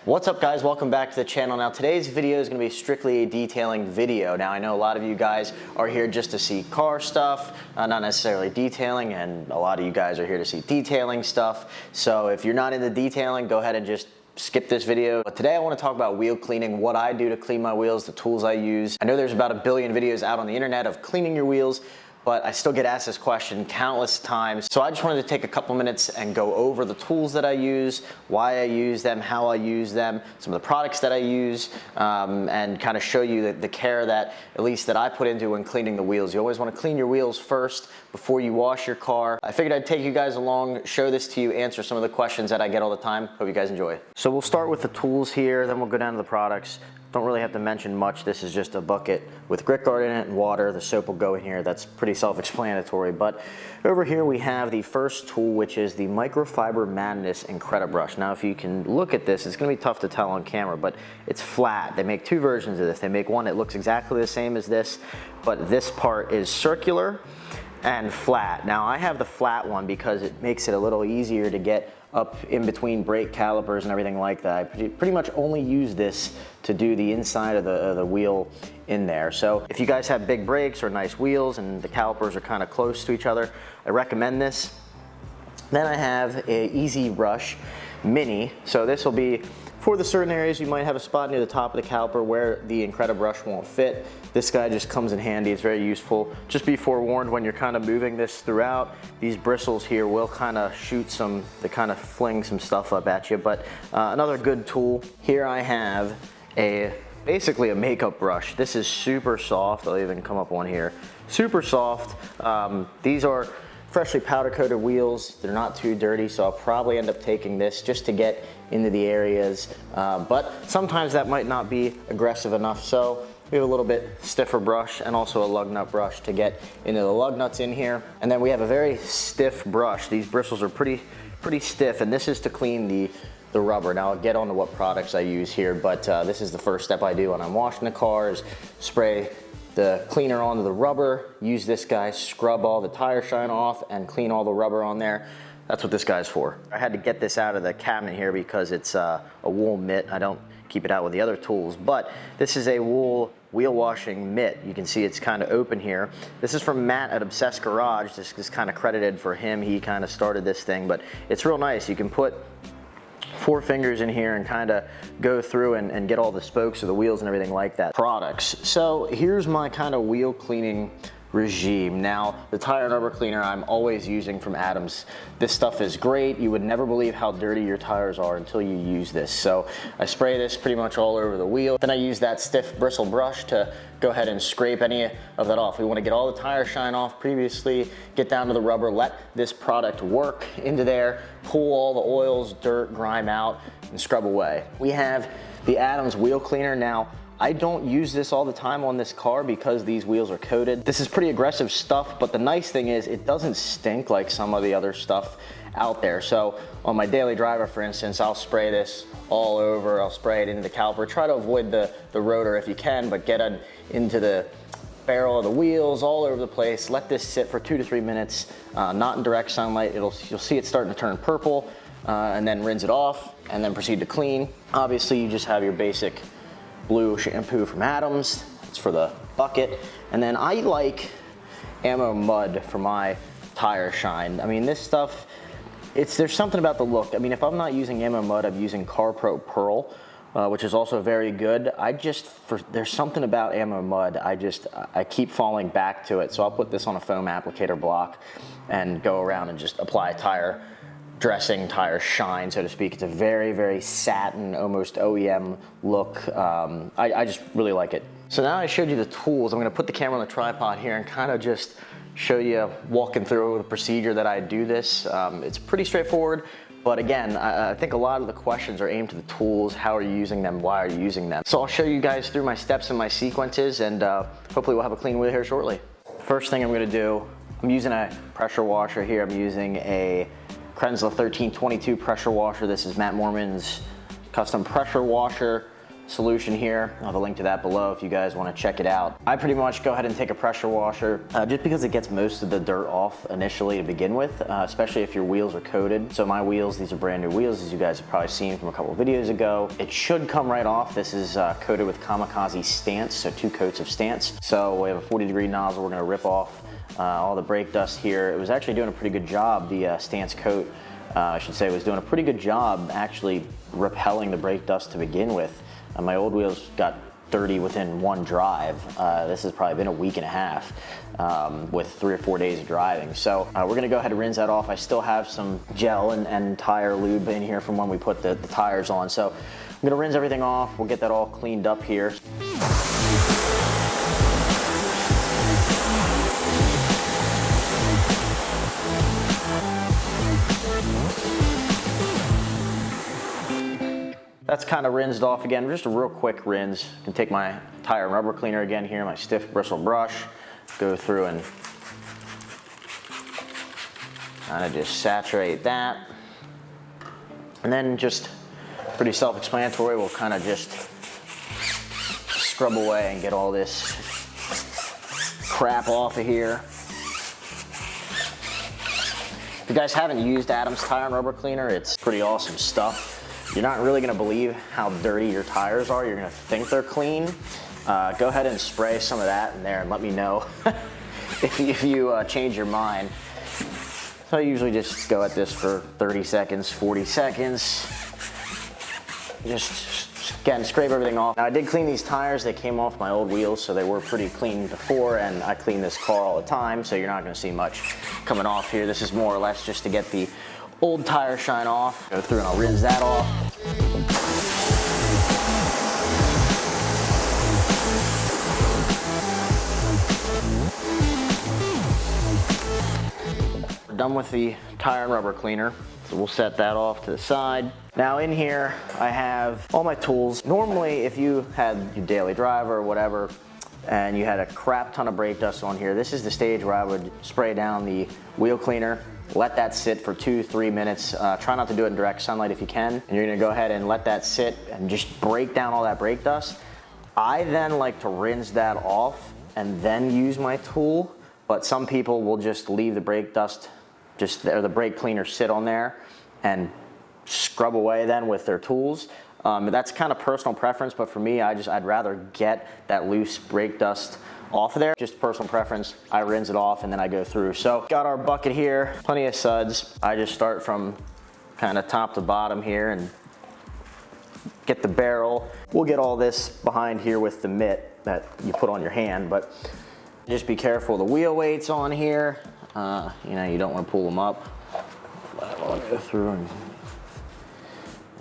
What's up guys, welcome back to the channel. Now today's video is going to be strictly a detailing video. Now I know a lot of you guys are here just to see car stuff, not necessarily detailing, and a lot of you guys are here to see detailing stuff. So if you're not into detailing, go ahead and just skip this video. But today I want to talk about wheel cleaning, what I do to clean my wheels, the tools I use. I know there's about 1 billion videos out on the internet of cleaning your wheels, but I still get asked this question countless times. So I just wanted to take a couple minutes and go over the tools that I use, why I use them, how I use them, some of the products that I use, and kind of show you the care that, at least that I put into when cleaning the wheels. You always want to clean your wheels first before you wash your car. I figured I'd take you guys along, show this to you, answer some of the questions that I get all the time. Hope you guys enjoy. So we'll start with the tools here, then we'll go down to the products. Don't really have to mention much. This is just a bucket with grit guard in it and water. The soap will go in here. That's pretty self-explanatory. But over here we have the first tool, which is the Microfiber Madness Incredibrush. Now if you can look at this, it's gonna be tough to tell on camera, but it's flat. They make two versions of this. They make one that looks exactly the same as this, but this part is circular and flat. Now I have the flat one because it makes it a little easier to get up in between brake calipers and everything like that. I pretty much only use this to do the inside of the wheel in there. So if you guys have big brakes or nice wheels and the calipers are kind of close to each other, I recommend this. Then I have a Easy Brush Mini. So this will be for the certain areas you might have a spot near the top of the caliper where the Incredibrush won't fit. This guy just comes in handy, it's very useful. Just be forewarned when you're kind of moving this throughout, these bristles here will kind of shoot some, they kind of fling some stuff up at you, but another good tool. Here I have basically a makeup brush. This is super soft, I'll even come up one here. Super soft, these are freshly powder coated wheels. They're not too dirty, so I'll probably end up taking this just to get into the areas. But sometimes that might not be aggressive enough. So we have a little bit stiffer brush and also a lug nut brush to get into the lug nuts in here. And then we have a very stiff brush. These bristles are pretty stiff, and this is to clean the rubber. Now I'll get on to what products I use here, but this is the first step I do when I'm washing the car is spray the cleaner onto the rubber, use this guy, scrub all the tire shine off and clean all the rubber on there. That's what this guy's for. I had to get this out of the cabinet here because it's a wool mitt. I don't keep it out with the other tools, but this is a wool wheel washing mitt. You can see it's kind of open here. This is from Matt at Obsessed Garage. This is kind of credited for him. He kind of started this thing, but it's real nice. You can put 4 fingers in here and kind of go through and get all the spokes of the wheels and everything like that. Products. So here's my kind of wheel cleaning regime. Now, the tire and rubber cleaner I'm always using from Adams. This stuff is great. You would never believe how dirty your tires are until you use this. So I spray this pretty much all over the wheel. Then I use that stiff bristle brush to go ahead and scrape any of that off. We want to get all the tire shine off previously, get down to the rubber, let this product work into there, pull all the oils, dirt, grime out, and scrub away. We have the Adams wheel cleaner. Now, I don't use this all the time on this car because these wheels are coated. This is pretty aggressive stuff, but the nice thing is it doesn't stink like some of the other stuff out there. So on my daily driver, for instance, I'll spray this all over. I'll spray it into the caliper. Try to avoid the rotor if you can, but get it into the barrel of the wheels, all over the place. Let this sit for 2 to 3 minutes, not in direct sunlight. You'll see it starting to turn purple, and then rinse it off, and then proceed to clean. Obviously, you just have your basic blue shampoo from Adams. It's for the bucket. And then I like Ammo Mud for my tire shine. I mean, this stuff, there's something about the look. I mean, if I'm not using Ammo Mud, I'm using CarPro Pearl, which is also very good. There's something about Ammo Mud, I keep falling back to it. So I'll put this on a foam applicator block and go around and just apply tire dressing, tire shine, so to speak. It's a very, very satin, almost OEM look. I just really like it. So now I showed you the tools. I'm gonna put the camera on the tripod here and kind of just show you walking through the procedure that I do this. It's pretty straightforward, but again, I think a lot of the questions are aimed to the tools. How are you using them? Why are you using them? So I'll show you guys through my steps and my sequences, and hopefully we'll have a clean wheel here shortly. First thing I'm gonna do, I'm using a pressure washer here. I'm using a Krensla 1322 pressure washer. This is Matt Morman's custom pressure washer. solution here. I'll have a link to that below if you guys want to check it out. I pretty much go ahead and take a pressure washer just because it gets most of the dirt off initially to begin with, especially if your wheels are coated. So my wheels, these are brand new wheels, as you guys have probably seen from a couple of videos ago. It should come right off. This is coated with Kamikaze Stance, so 2 coats of Stance. So we have a 40-degree nozzle. We're going to rip off all the brake dust here. It was actually doing a pretty good job, the Stance coat. I should say, was doing a pretty good job actually repelling the brake dust to begin with. My old wheels got dirty within 1 drive. This has probably been a week and a half with 3 or 4 days of driving. So we're gonna go ahead and rinse that off. I still have some gel and tire lube in here from when we put the tires on. So I'm gonna rinse everything off. We'll get that all cleaned up here. That's kind of rinsed off again, just a real quick rinse. I can take my tire and rubber cleaner again here, my stiff bristle brush, go through and kind of just saturate that. And then just pretty self-explanatory, we'll kind of just scrub away and get all this crap off of here. If you guys haven't used Adam's Tire and Rubber Cleaner, it's pretty awesome stuff. You're not really gonna believe how dirty your tires are. You're gonna think they're clean. Go ahead and spray some of that in there and let me know if you change your mind. So I usually just go at this for 30 seconds, 40 seconds. Just, again, scrape everything off. Now I did clean these tires. They came off my old wheels, so they were pretty clean before, and I clean this car all the time, so you're not gonna see much coming off here. This is more or less just to get the old tire shine off. Go through and I'll rinse that off. We're done with the tire and rubber cleaner, so we'll set that off to the side. Now in here, I have all my tools. Normally, if you had your daily driver or whatever, and you had a crap ton of brake dust on here, this is the stage where I would spray down the wheel cleaner, let that sit for 2-3 minutes. Try not to do it in direct sunlight if you can. And you're gonna go ahead and let that sit and just break down all that brake dust. I then like to rinse that off and then use my tool, but some people will just leave the brake dust, or the brake cleaner sit on there and scrub away then with their tools. That's kind of personal preference, but for me, I'd rather get that loose brake dust off of there. Just personal preference. I rinse it off and then I go through. So got our bucket here, plenty of suds. I just start from kind of top to bottom here and get the barrel. We'll get all this behind here with the mitt that you put on your hand, but just be careful. The wheel weight's on here. You know, you don't want to pull them up. I'll go through and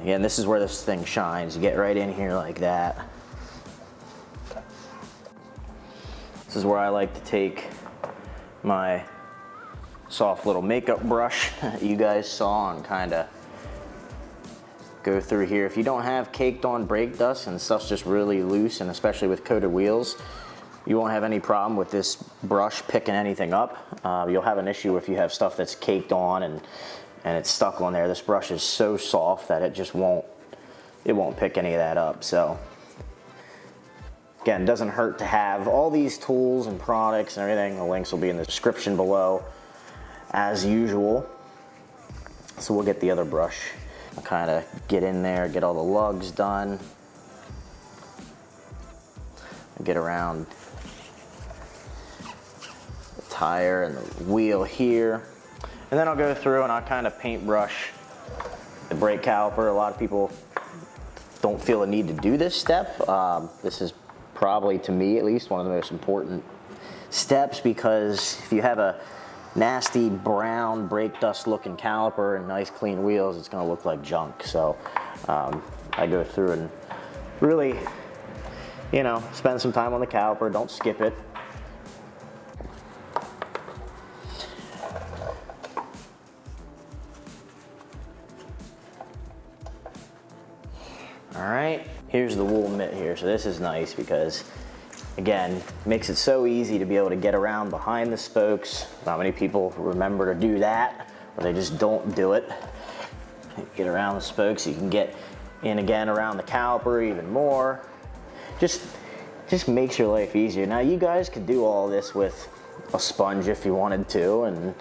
again, this is where this thing shines. You get right in here like that. This is where I like to take my soft little makeup brush that you guys saw and kind of go through here. If you don't have caked on brake dust and stuff's just really loose, and especially with coated wheels, you won't have any problem with this brush picking anything up. You'll have an issue if you have stuff that's caked on and it's stuck on there. This brush is so soft that it just won't pick any of that up. So again, it doesn't hurt to have all these tools and products and everything. The links will be in the description below as usual. So we'll get the other brush. I'll kind of get in there, get all the lugs done. Get around the tire and the wheel here. And then I'll go through and I'll kind of paintbrush the brake caliper. A lot of people don't feel a need to do this step. This is probably, to me at least, one of the most important steps, because if you have a nasty brown brake dust looking caliper and nice clean wheels, it's going to look like junk. So I go through and really, you know, spend some time on the caliper. Don't skip it. All right, here's the wool mitt here. So this is nice because, again, makes it so easy to be able to get around behind the spokes. Not many people remember to do that, or they just don't do it. Get around the spokes. You can get in again around the caliper even more. Just makes your life easier. Now you guys could do all this with a sponge if you wanted to, and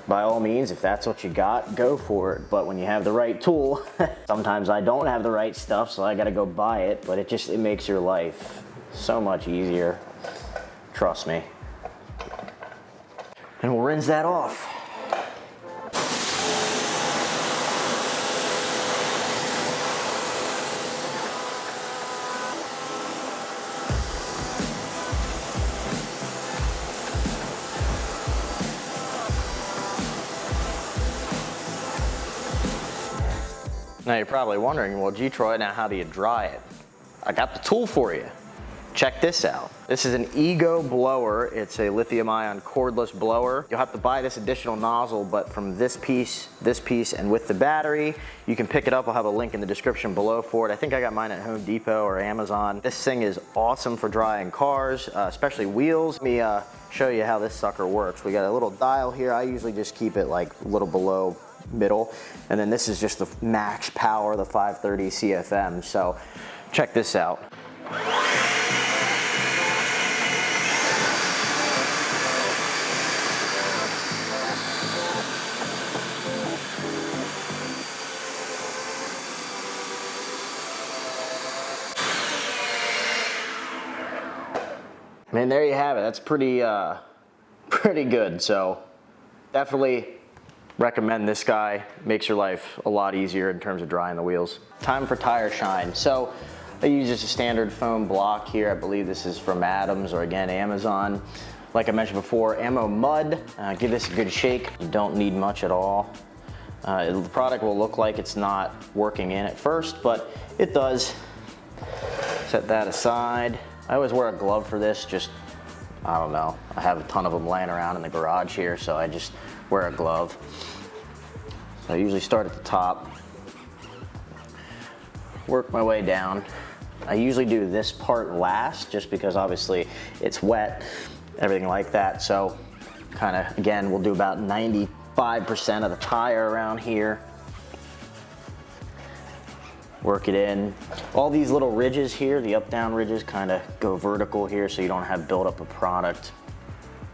by all means, if that's what you got, go for it. But when you have the right tool, sometimes I don't have the right stuff, so I gotta go buy it, but it makes your life so much easier. Trust me. And we'll rinse that off. Now you're probably wondering, well, gee, Troy, now how do you dry it? I got the tool for you. Check this out. This is an Ego blower. It's a lithium-ion cordless blower. You'll have to buy this additional nozzle, but from this piece, and with the battery, you can pick it up. I'll have a link in the description below for it. I think I got mine at Home Depot or Amazon. This thing is awesome for drying cars, especially wheels. Let me show you how this sucker works. We got a little dial here. I usually just keep it like a little below middle, and then this is just the max power, the 530 CFM. So check this out. Man, there you have it. That's pretty good. So definitely recommend this guy. Makes your life a lot easier in terms of drying the wheels. Time for tire shine. So I use just a standard foam block here. I believe this is from Adams or again Amazon. Like I mentioned before, Ammo Mud. Give this a good shake. You don't need much at all. The product will look like it's not working in at first, but it does. Set that aside. I always wear a glove for this, just, I don't know. I have a ton of them laying around in the garage here, so I just wear a glove. So I usually start at the top, work my way down. I usually do this part last, just because obviously it's wet, everything like that. So kind of, again, we'll do about 95% of the tire around here. Work it in. All these little ridges here, the up-down ridges, kind of go vertical here so you don't have buildup of product.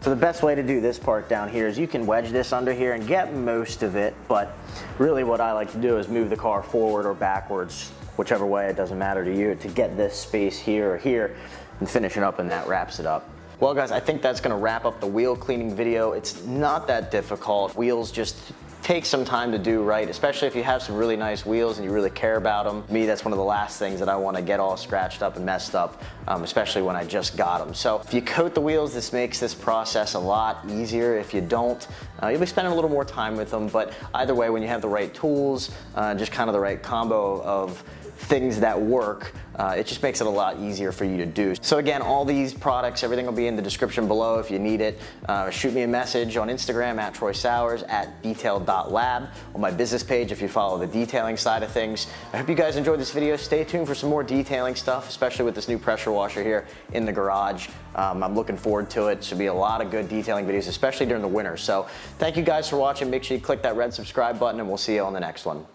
So the best way to do this part down here is you can wedge this under here and get most of it, but really what I like to do is move the car forward or backwards, whichever way, it doesn't matter to you, to get this space here or here and finish it up, and that wraps it up. Well guys, I think that's gonna wrap up the wheel cleaning video. It's not that difficult. Wheels just take some time to do right, especially if you have some really nice wheels and you really care about them. Me, that's one of the last things that I want to get all scratched up and messed up, especially when I just got them. So if you coat the wheels, this makes this process a lot easier. If you don't, you'll be spending a little more time with them, but either way, when you have the right tools, just kind of the right combo of things that work, it just makes it a lot easier for you to do. So again, all these products, everything will be in the description below if you need it. Shoot me a message on Instagram at Troy Sowers, at detail.lab, on my business page if you follow the detailing side of things. I hope you guys enjoyed this video. Stay tuned for some more detailing stuff, especially with this new pressure washer here in the garage. I'm looking forward to it. Should be a lot of good detailing videos, especially during the winter. So thank you guys for watching. Make sure you click that red subscribe button, and we'll see you on the next one.